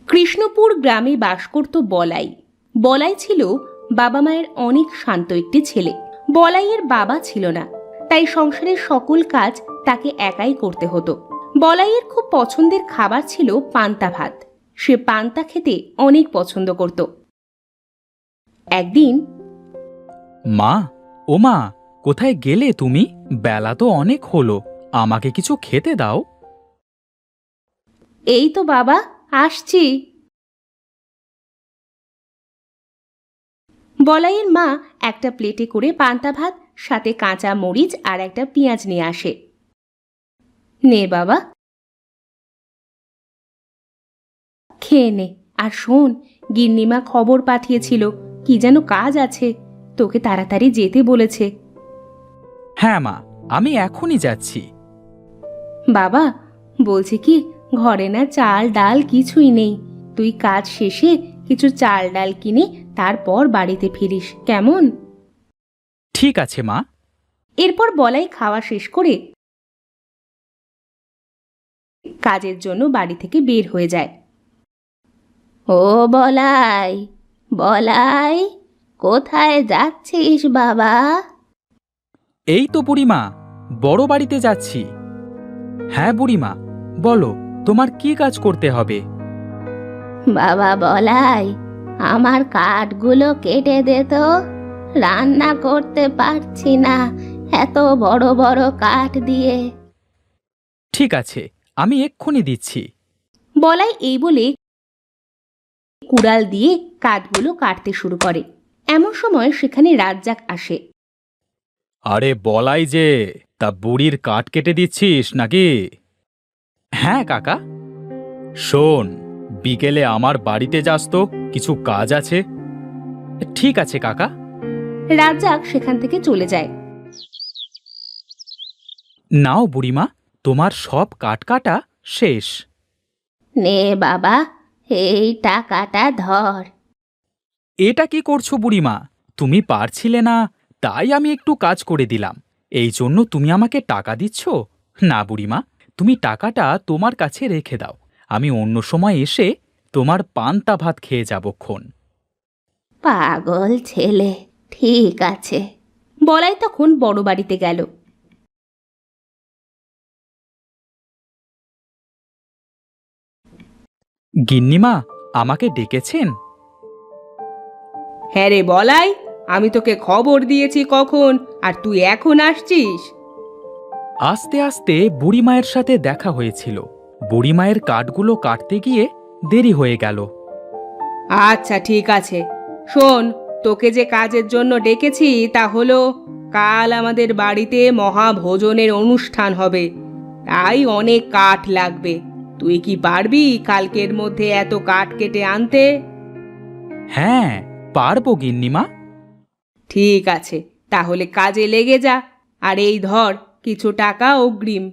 কৃষ্ণপুর গ্রামে বাস করত বলাই। বলাই ছিল বাবা মায়ের অনেক শান্ত একটি ছেলে। বলাইয়ের বাবা ছিল না, তাই সংসারের সকল কাজ তাকে একাই করতে হতো। বলাইয়ের খুব পছন্দের খাবার ছিল পান্তা ভাত। সে পান্তা খেতে অনেক পছন্দ করত। একদিন, মা, ও মা, কোথায় গেলে তুমি? বেলা তো অনেক হলো, আমাকে কিছু খেতে দাও। এই তো বাবা, আসছি। বলাইয়ের মা একটা প্লেটে করে পান্তা ভাত, সাথে কাঁচা মরিচ আর একটা পেঁয়াজ নিয়ে আসে। নে বাবা, খেয়ে নে। আর শোন, গিন্নিমা খবর পাঠিয়েছিল, কি যেন কাজ আছে, তোকে তাড়াতাড়ি যেতে বলেছে। হ্যাঁ মা, আমি এখনই যাচ্ছি। বাবা, বলছি কি, ঘরে না চাল ডাল কিছুই নেই। তুই কাজ শেষে কিছু চাল ডাল কিনে তারপর বাড়িতে ফিরিস, কেমন? ঠিক আছে মা। এরপর বলাই খাওয়া শেষ করে কাজের জন্য বাড়ি থেকে বের হয়ে যায়। ও বলাই, বলাই, কোথায় যাচ্ছিস বাবা? এই তো বুড়িমা, বড় বাড়িতে যাচ্ছি। হ্যাঁ বুড়িমা, বলো, তোমার কি কাজ করতে হবে? বাবা বলাই, আমার কাঠগুলো কেটে দে তো, রান্না করতে পারছি না এত বড় বড় কাঠ দিয়ে। ঠিক আছে, আমি এক্ষুনি দিচ্ছি। বলাই এই বলে কুড়াল দিয়ে কাঠগুলো কাটতে শুরু করে। এমন সময় সেখানে রাজ্জাক আসে। আরে বলাই যে, তা বুড়ির কাঠ কেটে দিচ্ছিস নাকি? হ্যাঁ কাকা। শোন, বিকেলে আমার বাড়িতে যাস তো, কিছু কাজ আছে। ঠিক আছে কাকা। রাজ্জাক সেখান থেকে চলে যায়। নাও বুড়িমা, তোমার সব কাঠ কাটা শেষ। নে বাবা, এই টাকাটা ধর। এটা কি করছো বুড়িমা? তুমি পারছিলে না, তাই আমি একটু কাজ করে দিলাম, এই জন্য তুমি আমাকে টাকা দিচ্ছ? না বুড়িমা, তুমি টাকাটা তোমার কাছে রেখে দাও, আমি অন্য সময় এসে তোমার পান্তা ভাত খেয়ে যাবক্ষণ। পাগল ছেলে, ঠিক আছে। বলাই তখন বড় বাড়িতে গেল। গিন্নিমা, আমাকে ডেকেছেন? হ্যাঁ রে বলাই, আমি তোকে খবর দিয়েছি কখন, আর তুই এখন আসছিস? আস্তে আস্তে বুড়িমায়ের সাথে দেখা হয়েছিল, বুড়িমায়ের কাঠগুলো কাটতে গিয়ে দেরি হয়ে গেল। আচ্ছা ঠিক আছে, শোন, তোকে যে কাজের জন্য ডেকেছি তা হলো, কাল আমাদের বাড়িতে মহাভোজনের অনুষ্ঠান হবে, তাই অনেক কাঠ লাগবে। তুই কি পারবি কালকের মধ্যে এত কাঠ কেটে আনতে? হ্যাঁ, পারবো গিন্নিমা। ঠিক আছে, তাহলে কাজে লেগে যা। আর এই ধর কিছু টাকা অগ্রিম।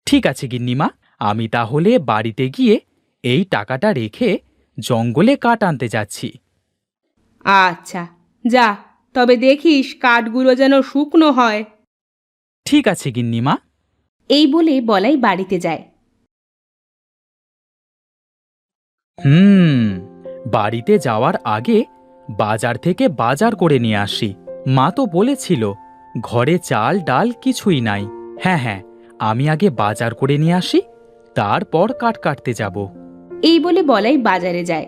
ঠিক আছে গিন্নিমা, আমি তাহলে বাড়িতে গিয়ে এই টাকাটা রেখে জঙ্গলে কাঠ আনতে যাচ্ছি। আচ্ছা, যা, তবে দেখিস কাঠগুলো যেন শুকনো হয়। ঠিক আছে গিন্নিমা। এই বলে বলাই বাড়িতে যায়। বাড়িতে যাওয়ার আগে বাজার থেকে বাজার করে নিয়ে আসি। মা তো বলেছিল ঘরে চাল ডাল কিছুই নাই। হ্যাঁ হ্যাঁ, আমি আগে বাজার করে নিয়ে আসি, তারপর কাঠ কাটতে যাব। এই বলে বলাই বাজারে যায়।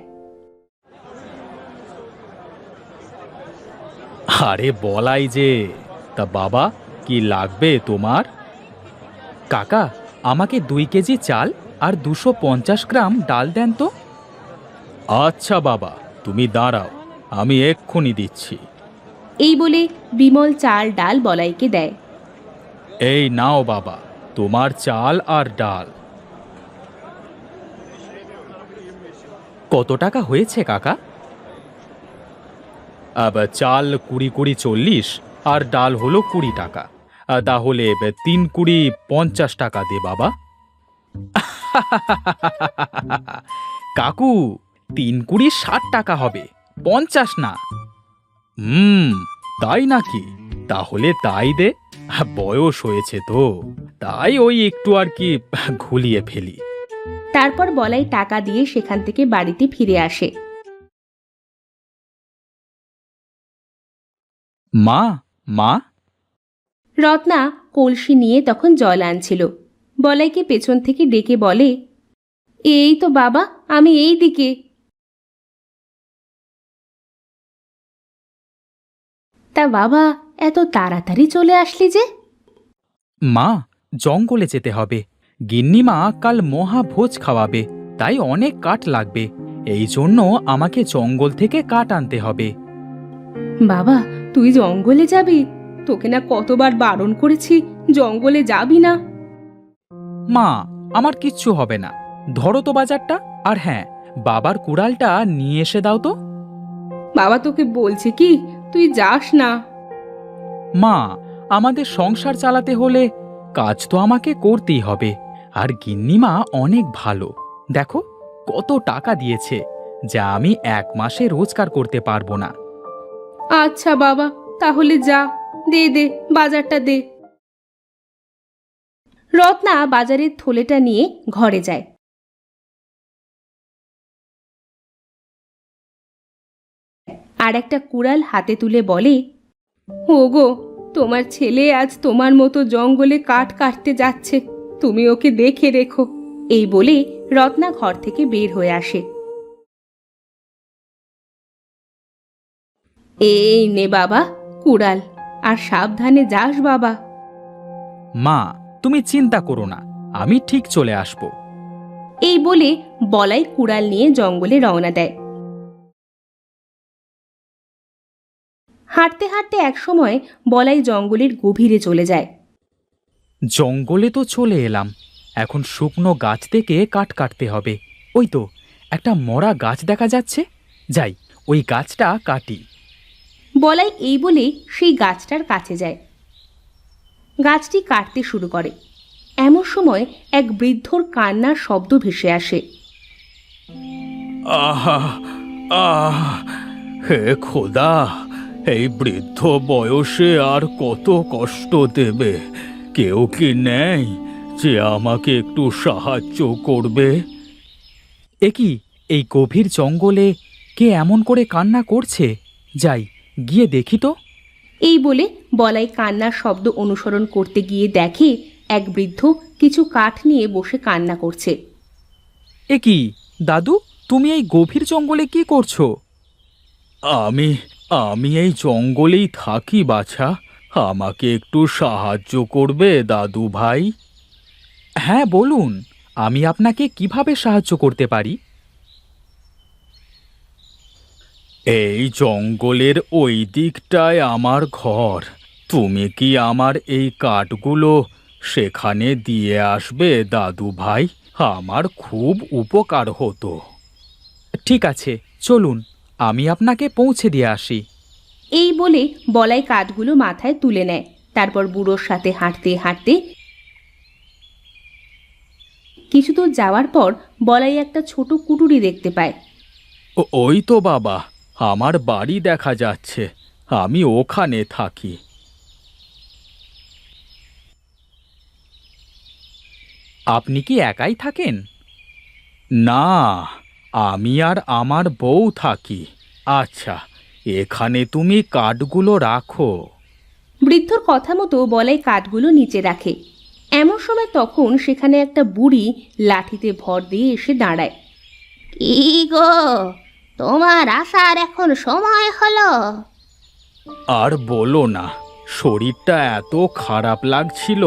আরে বলাই যে, তা বাবা, কি লাগবে তোমার? কাকা, আমাকে 2 কেজি চাল আর 250 গ্রাম ডাল দেন তো। আচ্ছা বাবা, তুমি দাঁড়াও, আমি এক্ষুনি দিচ্ছি। এই বলে বিমল চাল ডাল বলাইকে দেয়। এই নাও বাবা, তোমার চাল আর ডাল। কত টাকা হয়েছে কাকা? চাল 20 40 আর ডাল হলো 20 টাকা। তাহলে 3 20 50 টাকা দে বাবা। কাকু, 3 20 60 টাকা হবে, 50 না। তাই নাকি? তাহলে তাই দে, বয়স হয়েছে তো, তাই ওই একটু আর কি ঘুলিয়ে ফেলি। তারপর বলাই টাকা দিয়ে সেখান থেকে বাড়িতে ফিরে আসে। মা, মা। রত্না কলসি নিয়ে তখন জল আনছিল। বলাইকে পেছন থেকে ডেকে বলে, এই তো বাবা, আমি এই দিকে। তা বাবা, এত তাড়াতাড়ি চলে আসলি যে? মা, জঙ্গলে যেতে হবে। গিন্নিমা কাল মহাভোজ খাওয়াবে, তাই অনেক কাঠ লাগবে। এই জন্য আমাকে জঙ্গল থেকে কাঠ আনতে হবে। বাবা, তুই জঙ্গলে যাবি? তোকে না কতবার বারণ করেছি জঙ্গলে যাবি না। মা, আমার কিচ্ছু হবে না। ধরো তো বাজারটা, আর হ্যাঁ, বাবার কুড়ালটা নিয়ে এসে দাও তো। বাবা তোকে বলছে কি, তুই যাস না। মা, আমাদের সংসার চালাতে হলে কাজ তো আমাকে করতেই হবে। আর গিন্নিমা অনেক ভালো, দেখো কত টাকা দিয়েছে, যা আমি 1 মাসে রোজগার করতে পারবো না। আচ্ছা বাবা, তাহলে যা, দে দে, বাজারটা দে। রত্না বাজারের থলেটা নিয়ে ঘরে যায়। আর একটা কুড়াল হাতে তুলে বলে, ওগো, তোমার ছেলে আজ তোমার মতো জঙ্গলে কাঠ কাটতে যাচ্ছে, তুমি ওকে দেখে রেখো। এই বলে রত্না ঘর থেকে বের হয়ে আসে। এই নে বাবা কুড়াল, আর সাবধানে যাস বাবা। মা, তুমি চিন্তা করো না, আমি ঠিক চলে আসব। এই বলে বলাই কুড়াল নিয়ে জঙ্গলে রওনা দেয়। হাঁটতে হাঁটতে একসময় বলাই জঙ্গলের গভীরে চলে যায়। জঙ্গলে তো চলে এলাম, এখন শুকনো গাছ থেকে কাঠ কাটতে হবে। ওই তো একটা মরা গাছ দেখা যাচ্ছে, যাই ওই গাছটা কাটি। বলাই এই বলে সেই গাছটার কাছে যায়। গাছটি কাটতে শুরু করে। এমন সময় এক বৃদ্ধর কান্নার শব্দ ভেসে আসে। আহা, আহ, হে খোদা, এই বৃদ্ধ বয়সে আর কত কষ্ট দেবে? কেউ কি নেই যে আমাকে একটু সাহায্য করবে? এ কি, এই গভীর জঙ্গলে কে এমন করে কান্না করছে? যাই গিয়ে দেখি তো। এই বলে বলাই কান্নার শব্দ অনুসরণ করতে গিয়ে দেখে এক বৃদ্ধ কিছু কাঠ নিয়ে বসে কান্না করছে। এ কি দাদু, তুমি এই গভীর জঙ্গলে কি করছো? আমি আমি এই জঙ্গলেই থাকি বাছা, আমাকে একটু সাহায্য করবে দাদু ভাই? হ্যাঁ বলুন, আমি আপনাকে কিভাবে সাহায্য করতে পারি? এই জঙ্গলের ওই দিকটায় আমার ঘর, তুমি কি আমার এই কাঠগুলো সেখানে দিয়ে আসবে দাদু ভাই? আমার খুব উপকার হতো। ঠিক আছে, চলুন, আমি আপনাকে পৌঁছে দিয়ে আসি। এই বলে বলাই কাঠগুলো মাথায় তুলে নেয়। তারপর বুড়োর সাথে হাঁটতে হাঁটতে কিছু দূর যাওয়ার পর বলাই একটা ছোট কুটুরি দেখতে পায়। ওই তো বাবা, আমার বাড়ি দেখা যাচ্ছে, আমি ওখানে থাকি। আপনি কি একাই থাকেন? না, আমি আর আমার বউ থাকি। আচ্ছা, এখানে তুমি কাঠগুলো রাখো। বৃদ্ধর কথা মতো বলাই কাঠগুলো নিচে রাখে। এমন সময় তখন সেখানে একটা বুড়ি লাঠিতে ভর দিয়ে এসে দাঁড়ায়। কি গো, তোমার আসার এখন সময় হলো? আর বলো না, শরীরটা এত খারাপ লাগছিল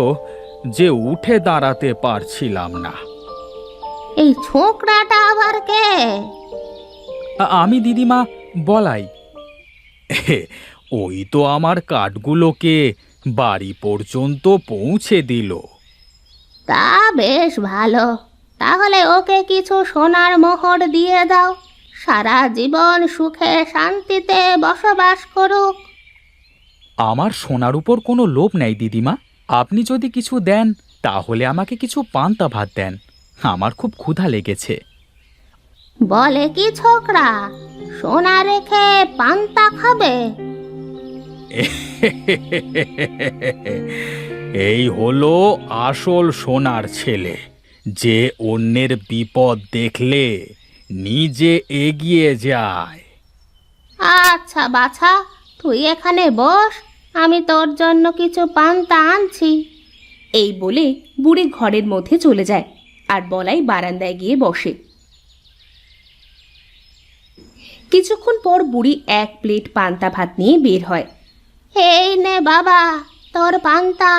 যে উঠে দাঁড়াতে পারছিলাম না। এই ছোকরাটা আবার কে? আমি দিদিমা, বলাই। ওই তো আমার কাঠগুলোকে বাড়ি পর্যন্ত পৌঁছে দিল। তা বেশ ভালো, তাহলে ওকে কিছু সোনার মোহর দিয়ে দাও, সারা জীবন সুখে শান্তিতে বসবাস করুক। আমার সোনার উপর কোনো লোভ নেই দিদিমা, আপনি যদি কিছু দেন তাহলে আমাকে কিছু পান্তা ভাত দেন, আমার খুব ক্ষুধা লেগেছে। বলে কি ছোকরা, সোনা রেখে পান্তা খাবে? এই হলো আসল সোনার ছেলে, যে অন্যের বিপদ দেখলে নিজে এগিয়ে যায়। আচ্ছা বাছা, তুই এখানে বস, আমি তোর জন্য কিছু পান্তা আনছি। এই বলে বুড়ি ঘরের মধ্যে চলে যায় আর বলাই বারান্দায় গিয়ে বসে। কিছুক্ষণ পর বুড়ি এক প্লেট পান্তা ভাত নিয়ে বের হয়। এই নে বাবা, তোর পান্তা।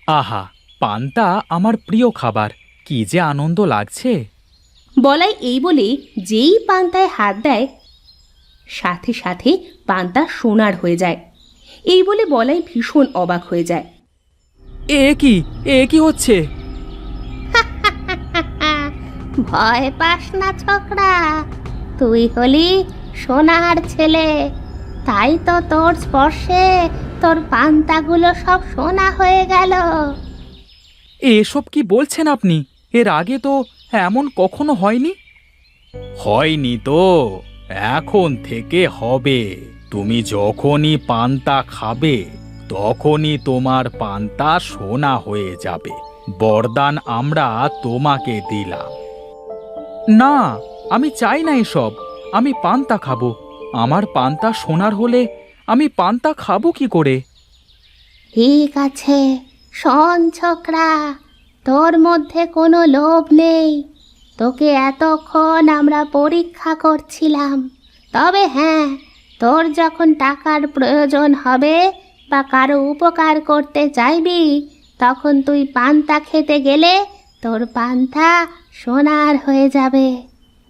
আহা, পান্তা আমার প্রিয় খাবার, কি যে আনন্দ লাগছে। বলাই এই বলে যেই পান্তায় হাত দেয়, সাথে সাথে পান্তা সোনার হয়ে যায়। এই বলে বলাই ভীষণ অবাক হয়ে যায়। এ কি হচ্ছে? ভয় পাস না ছোকরা, তুই হলি সোনার ছেলে, তাই তো তোর স্পর্শে তোর পান্তাগুলো সব সোনা হয়ে গেল। এসব কি বলছেন আপনি? এর আগে তো এমন কখনো হয়নি। হয়নি তো, এখন থেকে হবে। তুমি যখনই পান্তা খাবে তখনই তোমার পান্তা সোনা হয়ে যাবে। বরদান আমরা তোমাকে দিলাম। না, আমি চাই না এসব। আমি পান্তা খাবো। আমার পান্তা সোনার হলে আমি পান্তা খাবো কি করে? ঠিক আছে, শোন ছোকরা, তোর মধ্যে কোনো লোভ নেই। তোকে এতক্ষণ আমরা পরীক্ষা করছিলাম। তবে হ্যাঁ, তোর যখন টাকার প্রয়োজন হবে বা কারো উপকার করতে চাইবি, তখন তুই পান্তা খেতে গেলে তোর পান্তা সোনার হয়ে যাবে।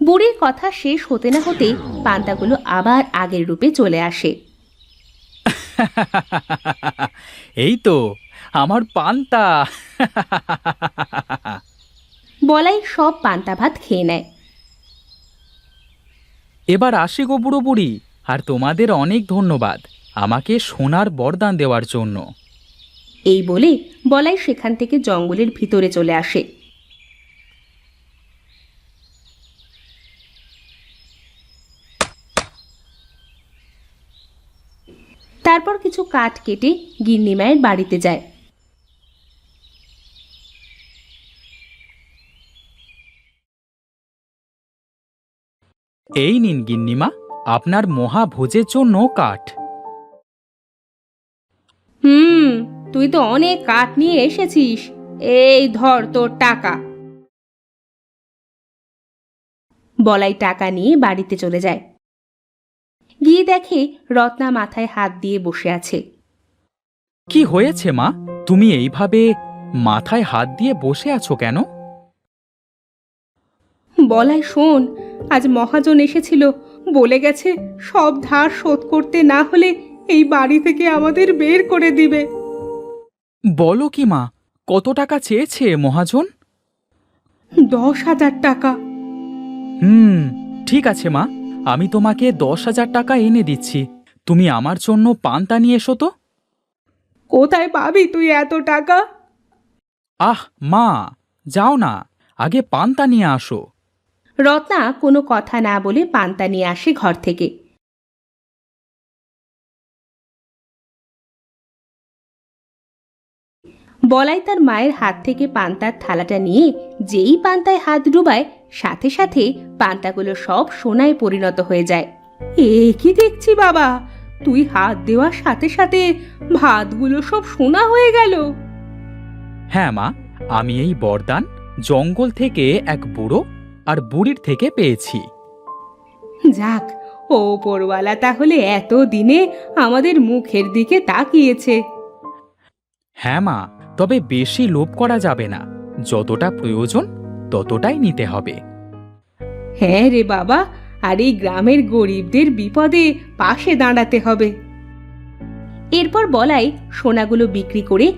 বুড়ির কথা শেষ হতে না হতে পান্তাগুলো আবার আগের রূপে চলে আসে। এই তো আমার পান্তা। বলাই সব পান্তা ভাত খেয়ে নেয়। এবার আসি গো বুড়ো বুড়ি, আর তোমাদের অনেক ধন্যবাদ আমাকে সোনার বরদান দেওয়ার জন্য। এই বলে বলাই সেখান থেকে জঙ্গলের ভিতরে চলে আসে। তারপর কিছু কাঠ কেটে গিন্নিমায়ের বাড়িতে যায়। এই নিন গিন্নিমা, আপনার মহাভোজের জন্য কাঠ। তুই তো অনেক কাঠ নিয়ে এসেছিস, এই ধর তোর টাকা। বলাই টাকা নিয়ে বাড়িতে চলে যায়। গিয়ে দেখে রত্না মাথায় হাত দিয়ে বসে আছে। কি হয়েছে মা? তুমি এইভাবে মাথায় হাত দিয়ে বসে আছো কেন? বলাই শোন, আজ মহাজন এসেছিল, বলে গেছে সব ধার শোধ করতে না হলে এই বাড়ি থেকে আমাদের বের করে দিবে। বলো কি মা, কত টাকা চেয়েছে মহাজন? 10,000 টাকা। ঠিক আছে মা, আমি তোমাকে 10,000 টাকা এনে দিচ্ছি। তুমি আমার জন্য পান্তা নিয়ে এসো তো। কোথায় পাবি তুই এত টাকা? আহ মা, যাও না, আগে পান্তা নিয়ে আসো। রত্না কোনো কথা না বলে পান্তা নিয়ে আসে ঘর থেকে। বলাই তার মায়ের হাত থেকে পান্তার থালাটা নিয়ে যেই পান্তায় হাত ডুবায়, সাথে সাথে পান্তাগুলো সব সোনায় পরিণত হয়ে যায়। এ কি দেখছি বাবা, তুই হাত দেওয়ার সাথে সাথে ভাতগুলো সব সোনা হয়ে গেল। হ্যাঁ মা, আমি এই বরদান জঙ্গল থেকে এক বুড়ো আর বুড়ির থেকে পেয়েছি। যাক, ওপরওয়ালা তাহলে এত দিনে আমাদের মুখের দিকে তাকিয়েছে। হ্যাঁ মা, তবে বেশি লোভ করা যাবে না। যতটা প্রয়োজন ততটাই নিতে হবে। হ্যাঁ রে বাবা, আর এই গ্রামের গরিবদের বিপদে পাশে দাঁড়াতে হবে। এরপর বলাই সোনাগুলো বিক্রি করে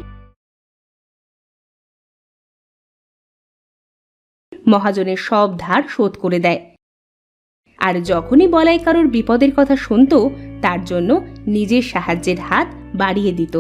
মহাজনের সব ধার শোধ করে দেয়। আর যখনই বলাই কারোর বিপদের কথা শুনতো, তার জন্য নিজের সাহায্যের হাত বাড়িয়ে দিত।